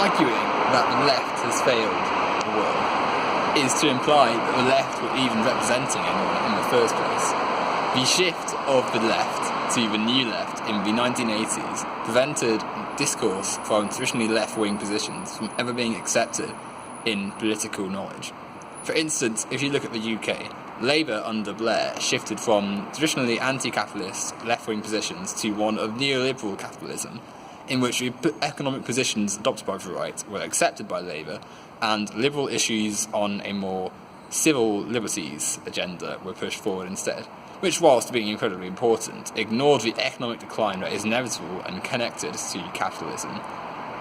arguing that the left has failed the world is to imply that the left were even representing anyone in the first place. The shift of the left to the new left in the 1980s prevented discourse from traditionally left-wing positions from ever being accepted in political knowledge. For instance, if you look at the UK, Labour under Blair shifted from traditionally anti-capitalist left-wing positions to one of neoliberal capitalism, in which the economic positions adopted by the right were accepted by Labour, and liberal issues on a more civil liberties agenda were pushed forward instead, which, whilst being incredibly important, ignored the economic decline that is inevitable and connected to capitalism.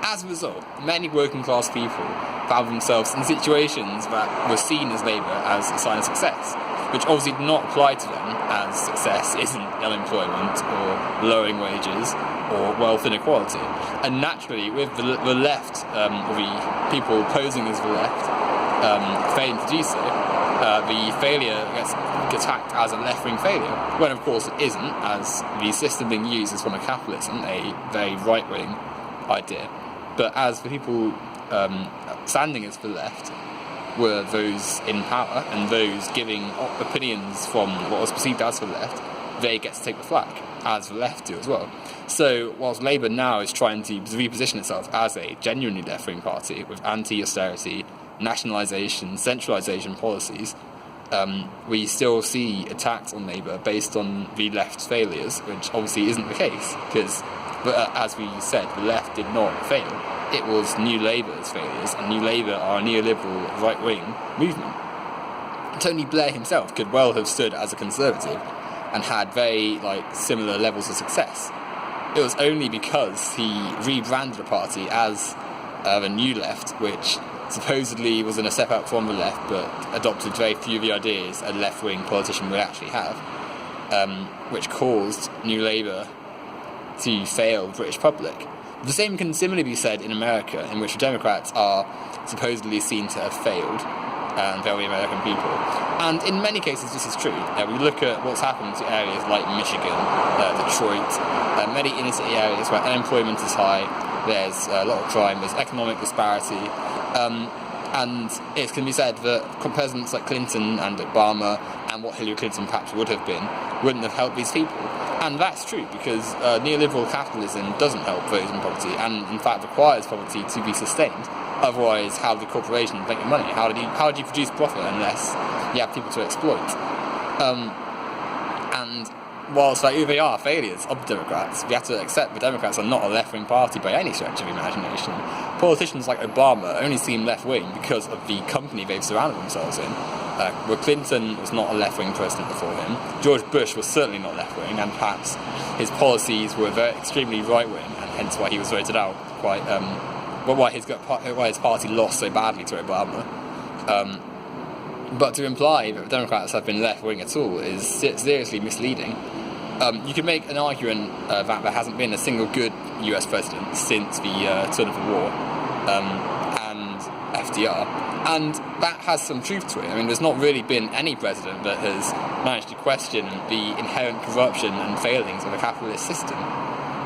As a result, many working-class people found themselves in situations that were seen as Labour as a sign of success, which obviously did not apply to them, as success isn't unemployment or lowering wages or wealth inequality. And naturally, with the left, or the people posing as the left, failing to do so, the failure gets attacked as a left-wing failure, when of course it isn't, as the system being used is from a capitalism, a very right-wing idea. But as the people standing as the left were those in power and those giving opinions from what was perceived as the left, they get to take the flak, as the left do as well. So whilst Labour now is trying to reposition itself as a genuinely left-wing party with anti-austerity, nationalisation, centralisation policies, we still see attacks on Labour based on the left's failures, which obviously isn't the case, because, as we said, the left did not fail. It was New Labour's failures, and New Labour are a neoliberal right-wing movement. Tony Blair himself could well have stood as a conservative and had very similar levels of success. It was only because he rebranded the party as the New Left, which supposedly was in a step out from the left, but adopted very few of the ideas a left-wing politician would actually have, which caused New Labour to fail the British public. The same can similarly be said in America, in which the Democrats are supposedly seen to have failed, and very American people. And in many cases this is true. We look at what's happened to areas like Michigan, Detroit, many inner city areas where unemployment is high, there's a lot of crime, there's economic disparity, and it can be said that presidents like Clinton and Obama, and what Hillary Clinton perhaps would have been, wouldn't have helped these people. And that's true, because neoliberal capitalism doesn't help those in poverty, and in fact requires poverty to be sustained. Otherwise, how do corporations make money? How do you produce profit unless you have people to exploit? And whilst they are failures of the Democrats, we have to accept the Democrats are not a left-wing party by any stretch of the imagination. Politicians like Obama only seem left-wing because of the company they've surrounded themselves in. Where Clinton was not a left-wing president before him, George Bush was certainly not left-wing, and perhaps his policies were very extremely right-wing, and hence why he was voted out why his party lost so badly to Obama. But to imply that the Democrats have been left-wing at all is seriously misleading. You can make an argument that there hasn't been a single good US president since the turn of the war, and FDR, and that has some truth to it. I mean, there's not really been any president that has managed to question the inherent corruption and failings of a capitalist system.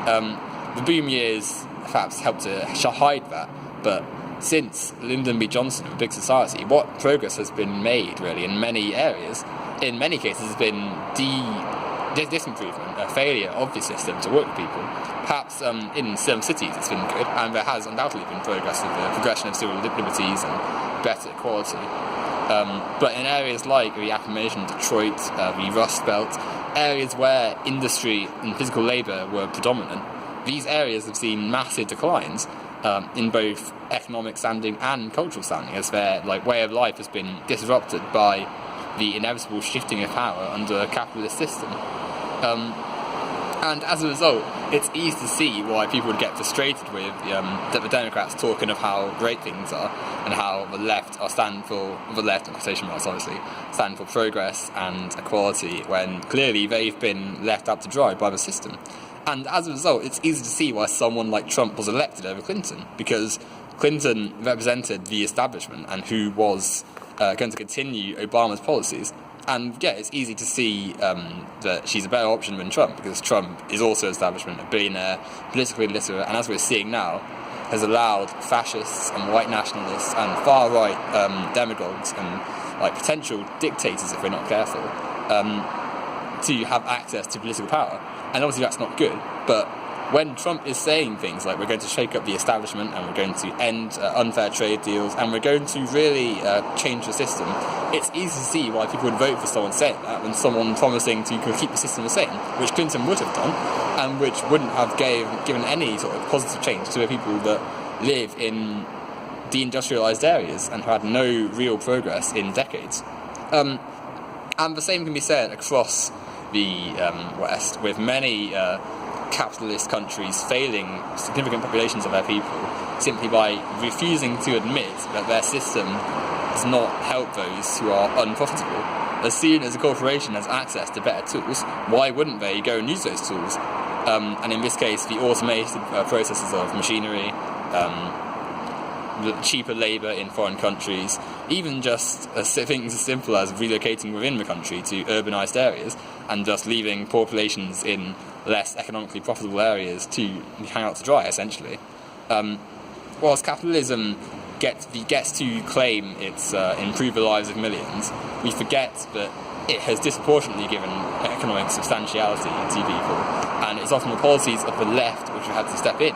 The boom years perhaps helped to hide that, but since Lyndon B. Johnson of Big Society, what progress has been made, really, in many areas, in many cases, has been disimprovement, a failure of the system to work with people. Perhaps in some cities it's been good, and there has undoubtedly been progress with the progression of civil liberties and better equality. But in areas like the aforementioned Detroit, the Rust Belt, areas where industry and physical labour were predominant, these areas have seen massive declines in both economic standing and cultural standing, as their way of life has been disrupted by the inevitable shifting of power under a capitalist system. And as a result, it's easy to see why people would get frustrated with the Democrats talking of how great things are and how the left are stand for progress and equality, when clearly they've been left out to dry by the system. And as a result, it's easy to see why someone like Trump was elected over Clinton, because Clinton represented the establishment and who was going to continue Obama's policies. And yeah, it's easy to see that she's a better option than Trump, because Trump is also establishment, a billionaire, politically illiterate, and as we're seeing now, has allowed fascists and white nationalists and far-right demagogues and like potential dictators, if we're not careful, to have access to political power. And obviously that's not good, but when Trump is saying things like we're going to shake up the establishment and we're going to end unfair trade deals and we're going to really change the system, it's easy to see why people would vote for someone saying that than someone promising to keep the system the same, which Clinton would have done, and which wouldn't have given any sort of positive change to the people that live in deindustrialised areas and had no real progress in decades. And the same can be said across the West, with many capitalist countries failing significant populations of their people simply by refusing to admit that their system does not help those who are unprofitable. As soon as a corporation has access to better tools, why wouldn't they go and use those tools? And in this case, the automated processes of machinery, cheaper labour in foreign countries, even just things as simple as relocating within the country to urbanised areas and just leaving populations in less economically profitable areas to hang out to dry, essentially. Whilst capitalism gets to claim it's improve the lives of millions, we forget that it has disproportionately given economic substantiality to people, and it's often the policies of the left which have had to step in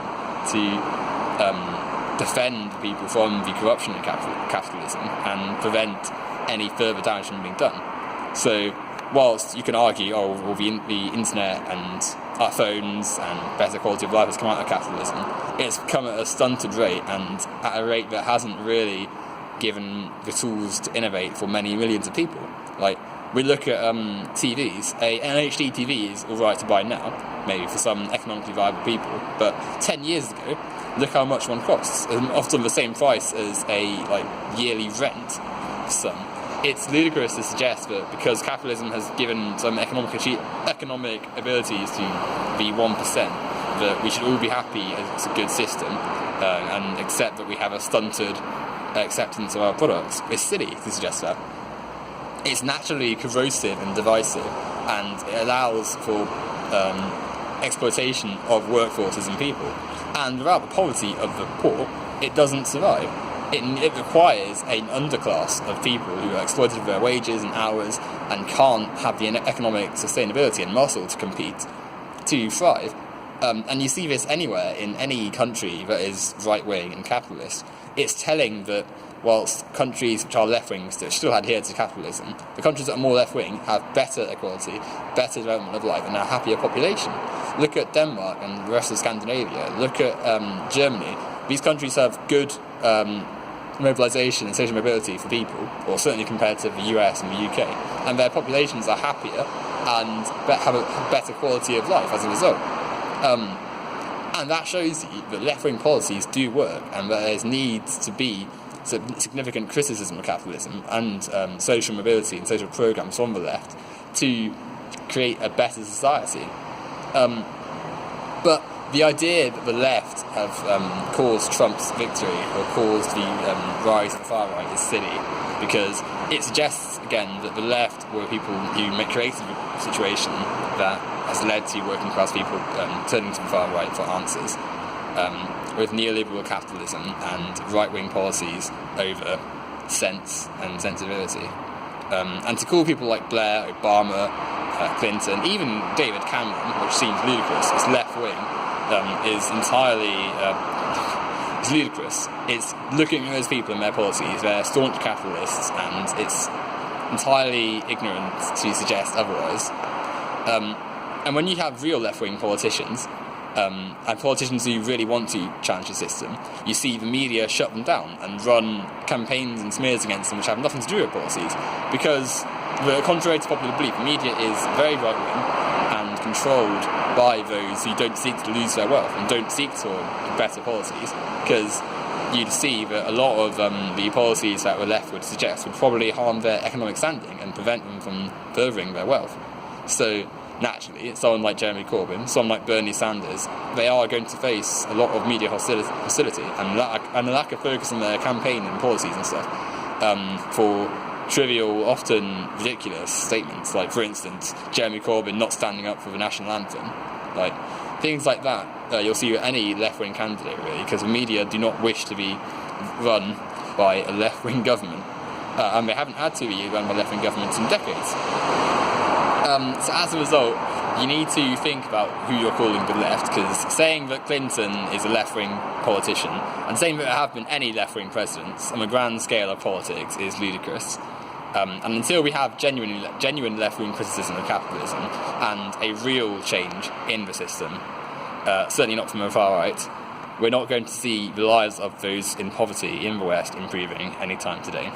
to defend people from the corruption of capitalism and prevent any further damage from being done. So whilst you can argue, well, the internet and our phones and better quality of life has come out of capitalism, it's come at a stunted rate and at a rate that hasn't really given the tools to innovate for many millions of people. Like, we look at TVs. An HD TV is alright to buy now, maybe for some economically viable people, but 10 years ago, look how much one costs, often the same price as a yearly rent for some. It's ludicrous to suggest that because capitalism has given some economic abilities to the 1%, that we should all be happy as it's a good system and accept that we have a stunted acceptance of our products. It's silly to suggest that. It's naturally corrosive and divisive, and it allows for exploitation of workforces and people. And without the poverty of the poor, it doesn't survive. It requires an underclass of people who are exploited for their wages and hours and can't have the economic sustainability and muscle to compete to thrive. And you see this anywhere in any country that is right-wing and capitalist. It's telling that whilst countries which are left-wing still adhere to capitalism, the countries that are more left-wing have better equality, better development of life, and a happier population. Look at Denmark and the rest of Scandinavia. Look at Germany. These countries have good mobilisation and social mobility for people, or certainly compared to the US and the UK, and their populations are happier and have a better quality of life as a result. And that shows you that left-wing policies do work, and that there needs to be significant criticism of capitalism and social mobility and social programmes from the left to create a better society. But the idea that the left have caused Trump's victory or caused the rise of the far right is silly, because it suggests, again, that the left were people who created a situation that has led to working class people turning to the far right for answers, with neoliberal capitalism and right-wing policies over sense and sensibility. And to call people like Blair, Obama, Clinton, even David Cameron, which seems ludicrous, as left-wing, is entirely it's ludicrous. It's looking at those people and their policies, they're staunch capitalists, and it's entirely ignorant to suggest otherwise. And when you have real left-wing politicians, and politicians who really want to challenge the system, you see the media shut them down and run campaigns and smears against them which have nothing to do with policies, because, contrary to popular belief, the media is very right-wing and controlled by those who don't seek to lose their wealth and don't seek to better policies, because you'd see that a lot of the policies that the left would suggest would probably harm their economic standing and prevent them from furthering their wealth. So naturally, someone like Jeremy Corbyn, someone like Bernie Sanders, they are going to face a lot of media hostility and a lack of focus on their campaign and policies and stuff for trivial, often ridiculous statements. Like, for instance, Jeremy Corbyn not standing up for the national anthem. Like, things like that you'll see with any left-wing candidate, really, because the media do not wish to be run by a left-wing government, and they haven't had to be run by left-wing governments in decades. So as a result, you need to think about who you're calling the left, because saying that Clinton is a left-wing politician and saying that there have been any left-wing presidents on a grand scale of politics is ludicrous. And until we have genuine left-wing criticism of capitalism and a real change in the system, certainly not from the far right, we're not going to see the lives of those in poverty in the West improving anytime today.